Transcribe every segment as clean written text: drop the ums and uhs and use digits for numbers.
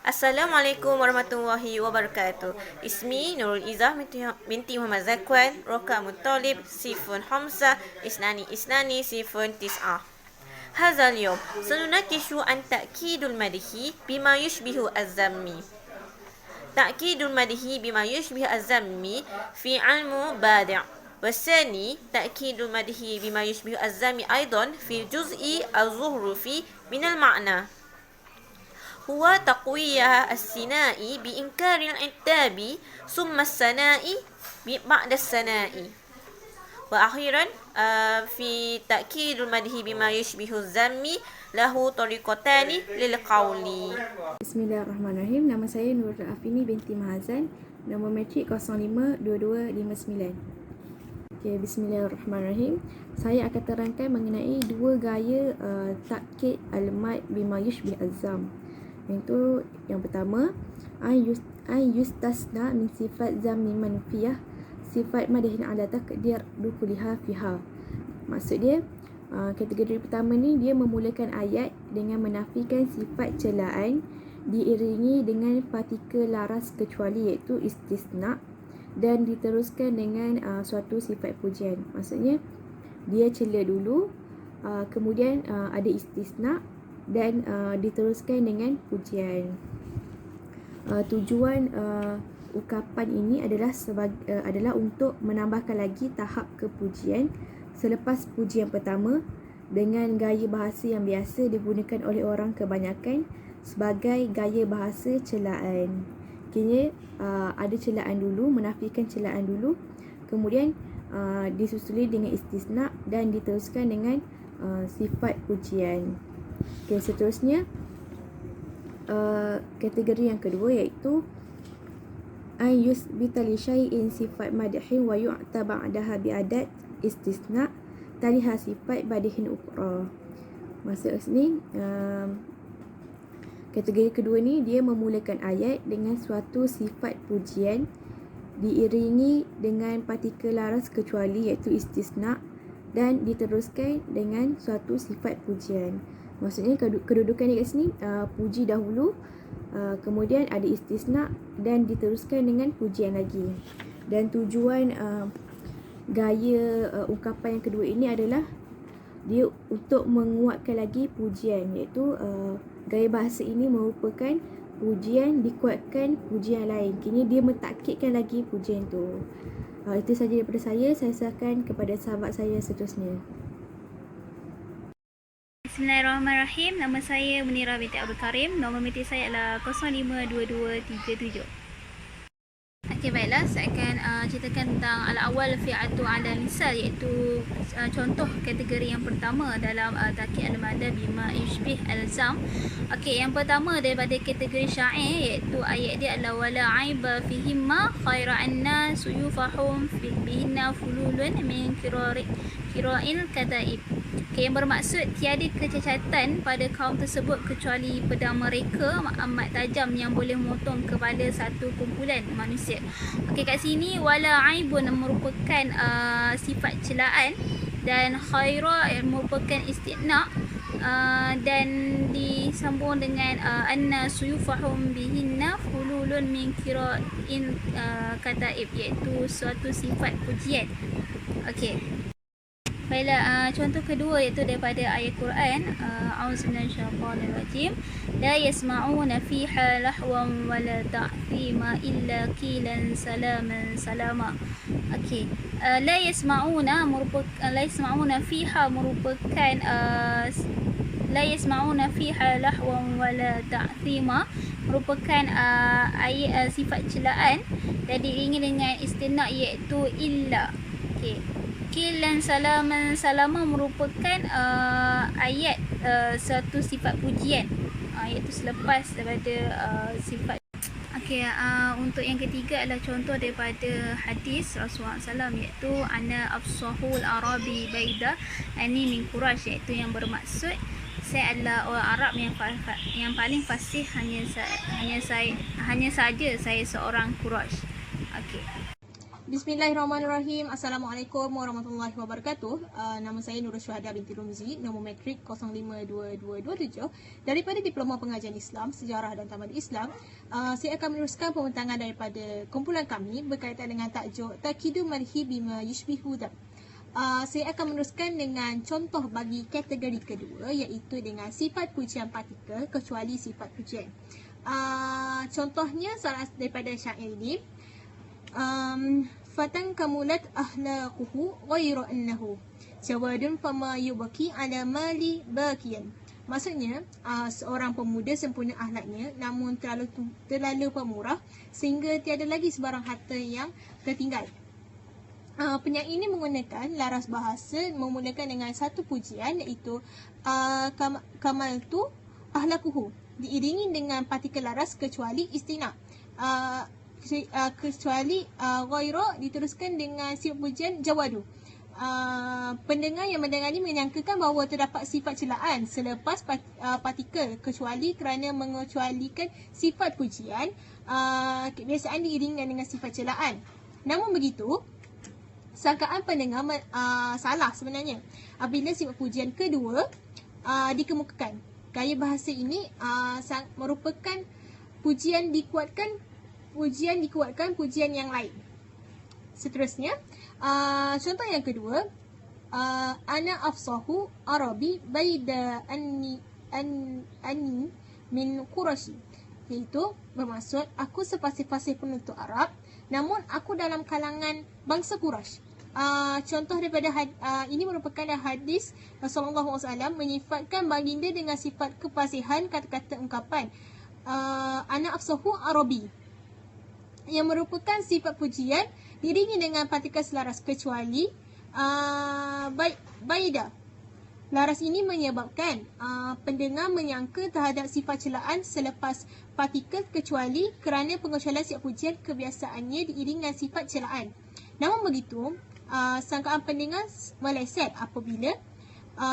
Assalamualaikum warahmatullahi wabarakatuh. Ismi Nurul Izzah binti Muhammad Zakwan, Roka Muttalib, Sifun Hamzah, Isnani Sifun Tis'ah. هذا اليوم سنناقش عن تأكيد المدح بما يشبه الذم. تأكيد المدح بما يشبه الذم في علم بادع، والثاني تأكيد المدح بما يشبه الذم أيضا في الجزء الظهري من المعنى، هو تقوية الثناء بإنكار العتاب ثم الثناء بعد الثناء. وأخيرا في تأكيد المدح بما يشبه الذم له طريقتان للقول. Bismillahirrahmanirrahim. Nama saya Nurul Afini binti Mahazan. Nombor metrik 052259. Okay, Bismillahirrahmanirrahim. Saya akan terangkan mengenai dua gaya takkid al-mad bima yushbih az-zam. Iaitu yang pertama, an yustasna min sifat zammi manfiyah sifat madahin ala takdir dukuliha fiha. Maksud dia, kategori pertama ni dia memulakan ayat dengan menafikan sifat celaan diiringi dengan partikel laras kecuali iaitu istisna, dan diteruskan dengan suatu sifat pujian. Maksudnya dia cela dulu, kemudian ada istisna dan diteruskan dengan pujian. Tujuan ukapan ini adalah untuk menambahkan lagi tahap kepujian selepas pujian pertama dengan gaya bahasa yang biasa digunakan oleh orang kebanyakan sebagai gaya bahasa celaan. Kini ada celaan dulu, menafikan celaan dulu, kemudian disusuli dengan istisna dan diteruskan dengan sifat pujian. Okay, seterusnya kategori yang kedua iaitu an yusbita li syai'in sifat madhin wa yu'ta ba'daha bi'adat istisna taliha sifat badihin ukra. Maksud sini kategori kedua ni dia memulakan ayat dengan suatu sifat pujian diiringi dengan partikel laras kecuali iaitu istisna dan diteruskan dengan suatu sifat pujian. Maksudnya kedudukan dia kat sini puji dahulu, kemudian ada istisna dan diteruskan dengan pujian lagi. Dan tujuan gaya ungkapan yang kedua ini adalah dia untuk menguatkan lagi pujian, iaitu gaya bahasa ini merupakan pujian dikuatkan pujian lain. Kini dia mentakkidkan lagi pujian tu. Itu sahaja daripada saya serahkan kepada sahabat saya seterusnya. Bismillahirrahmanirrahim. Nama saya Munirah binti Abdul Karim. Nombor metrik saya adalah 052237. Okey, baiklah, saya akan ceritakan tentang al-awwal fi'atu 'ala lisan, iaitu contoh kategori yang pertama dalam takkid al-mada bima yushbih al-zam. Okey, yang pertama daripada kategori syair, iaitu ayat dia adalah wala aiba fihimma khaira anna suyufahum bihinna fululun min kira'il kataib. Okay, yang bermaksud tiada kecacatan pada kaum tersebut kecuali pedang mereka amat tajam yang boleh memotong kepala satu kumpulan manusia. Okay, kat sini wala aibun merupakan sifat celaan dan khaira merupakan istigna, dan disambung dengan anna suyufahum bihinna fululun min kira'in kataib, iaitu suatu sifat pujian. Okey. Baiklah, contoh kedua iaitu daripada ayat Quran, a'udzubillahi minasyaitanir rajim, la yasma'una fiha lahwan wala ta'thima illa qilan salaman salama. Okey, la yasma'una fiha merupakan la yasma'una fiha lahwan wala ta'thima merupakan ayat sifat celaan dan diiringi dengan istina iaitu illa. Okey, Kilan salaman salama merupakan ayat satu sifat pujian, iaitu selepas daripada sifat. Okey, untuk yang ketiga adalah contoh daripada hadis Rasulullah SAW, iaitu ana afsahul arabi baida ani min Quraisy, iaitu yang bermaksud saya adalah orang Arab yang paling fasih, hanya saja saya seorang Quraisy. Okey. Bismillahirrahmanirrahim. Assalamualaikum warahmatullahi wabarakatuh. Nama saya Nurul Syuhada binti Rumzi, nombor matrik 052227 daripada Diploma Pengajian Islam, Sejarah dan Tamadun Islam. Saya akan meneruskan pembentangan daripada kumpulan kami berkaitan dengan tajuk Takidu Madhi Bima Yushbihu Dhab. Saya akan meneruskan dengan contoh bagi kategori kedua, iaitu dengan sifat pujian partikel kecuali sifat pujian. Contohnya salah daripada syair ini. Fatan kamulat ahlaquhu ghairu annahu jawadun fama yubaki ala mali bakian. Maksudnya seorang pemuda sempurna akhlaknya namun terlalu pemurah sehingga tiada lagi sebarang harta yang tertinggal. Penyair ini menggunakan laras bahasa memulakan dengan satu pujian, iaitu kamaltu ahlaquhu, diiringi dengan partikel laras kecuali istina. Kecuali ghairu diteruskan dengan sifat pujian jawadu. Pendengar yang mendengar ini menyangkakan bahawa terdapat sifat celaan selepas partikel, kecuali kerana mengecualikan sifat pujian, kebiasaan diiringi dengan sifat celaan. Namun begitu, sangkaan pendengar salah sebenarnya apabila sifat pujian kedua dikemukakan. Gaya bahasa ini merupakan pujian dikuatkan pujian yang lain. Seterusnya, contoh yang kedua, ana afsahu arabi baida anni min qurashi, iaitu bermaksud aku sepasih-pasih penutur Arab namun aku dalam kalangan bangsa Quraisy. Contoh daripada ini merupakan hadis Rasulullah SAW menyifatkan baginda dengan sifat kepasihan kata-kata ungkapan ana afsahu arabi, yang merupakan sifat pujian diiringi dengan partikel selaras kecuali baida. Laras ini menyebabkan pendengar menyangka terhadap sifat celaan selepas partikel kecuali kerana pengecualian sifat pujian kebiasaannya diiringi dengan sifat celaan. Namun begitu, sangkaan pendengar meleset apabila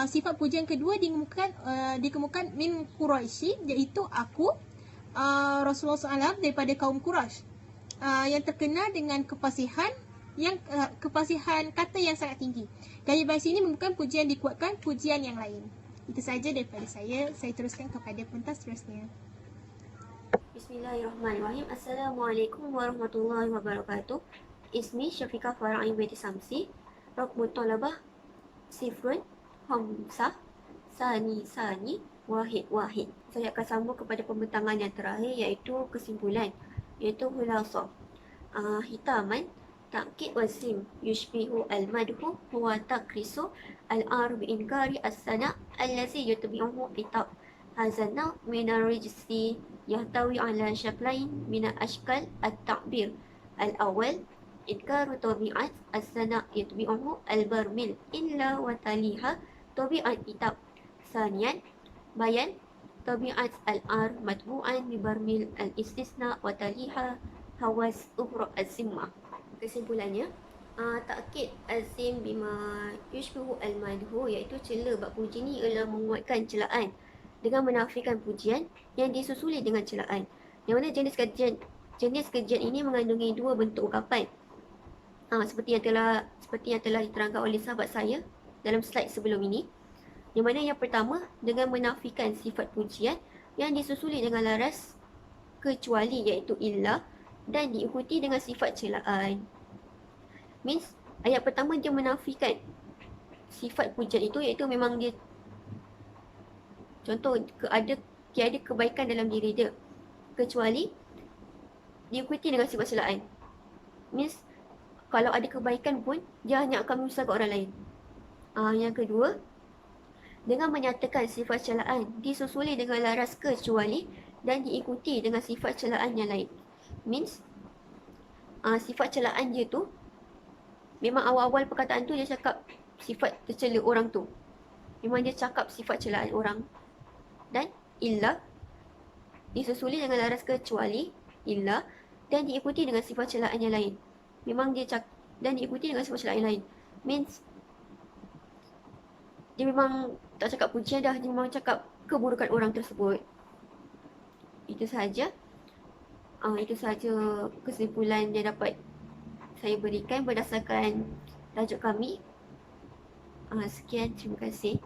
sifat pujian kedua dikemukakan min Quraisy, iaitu aku Rasulullah SAW daripada kaum Quraisy. Yang terkenal dengan kepasihan kata yang sangat tinggi. Gaya bahasa ini merupakan pujian dikuatkan pujian yang lain. Itu sahaja daripada saya. Saya teruskan kepada pentas seterusnya. Bismillahirrahmanirrahim. Assalamualaikum warahmatullahi wabarakatuh. Ismi Syafiqah Farah binti Samsi. Raqmu talabah Sifrun Hamsah Sani Wahid. Saya akan sambung kepada pembentangan yang terakhir, iaitu kesimpulan, iaitu hulasah. Hitaman ta'kid wasim yushbihu al-madhu huwa takrisu al-ar bi-inkari as-sana' allazi yutbi'uhu itab. Hadha naw' min ar-rijsi yahtawi ala syaklain min ashkal at-ta'bir. Al-awwal inkaru tabi'at as-sana' yutbi'uhu al-barmil illa wa taliha tabi'at itab. Thaniyan bayan tabi'at al-ar matbu'an bi barmil al-istisna wa taliha hawas ukhra az-zimmah. Kesimpulannya, takkid azim bima yushbihu al-madhu, iaitu cela bab puji ni ialah menguatkan celaan dengan menafikan pujian yang disusuli dengan celaan. Yang mana jenis kajian ini mengandungi dua bentuk ungkapan. Seperti yang telah diterangkan oleh sahabat saya dalam slide sebelum ini. Yang mana yang pertama dengan menafikan sifat pujian yang disusuli dengan laras kecuali, iaitu illa, dan diikuti dengan sifat celaan. Means ayat pertama dia menafikan sifat pujian itu, iaitu memang dia contoh tiada kebaikan dalam diri dia kecuali diikuti dengan sifat celaan. Means kalau ada kebaikan pun dia hanya akan menyusahkan orang lain. Yang kedua, dengan menyatakan sifat celaan disusuli dengan laras kecuali dan diikuti dengan sifat celaan yang lain. Means sifat celaan dia tu memang awal-awal perkataan tu dia cakap sifat tercela orang tu, memang dia cakap sifat celaan orang, dan illa disusuli dengan laras kecuali illa dan diikuti dengan sifat celaan yang lain. Memang dia cakap dan diikuti dengan sifat celaan yang lain. Means dia memang tak cakap pujian dah, dia memang cakap keburukan orang tersebut. Itu sahaja kesimpulan yang dapat saya berikan berdasarkan tajuk kami. Sekian, terima kasih.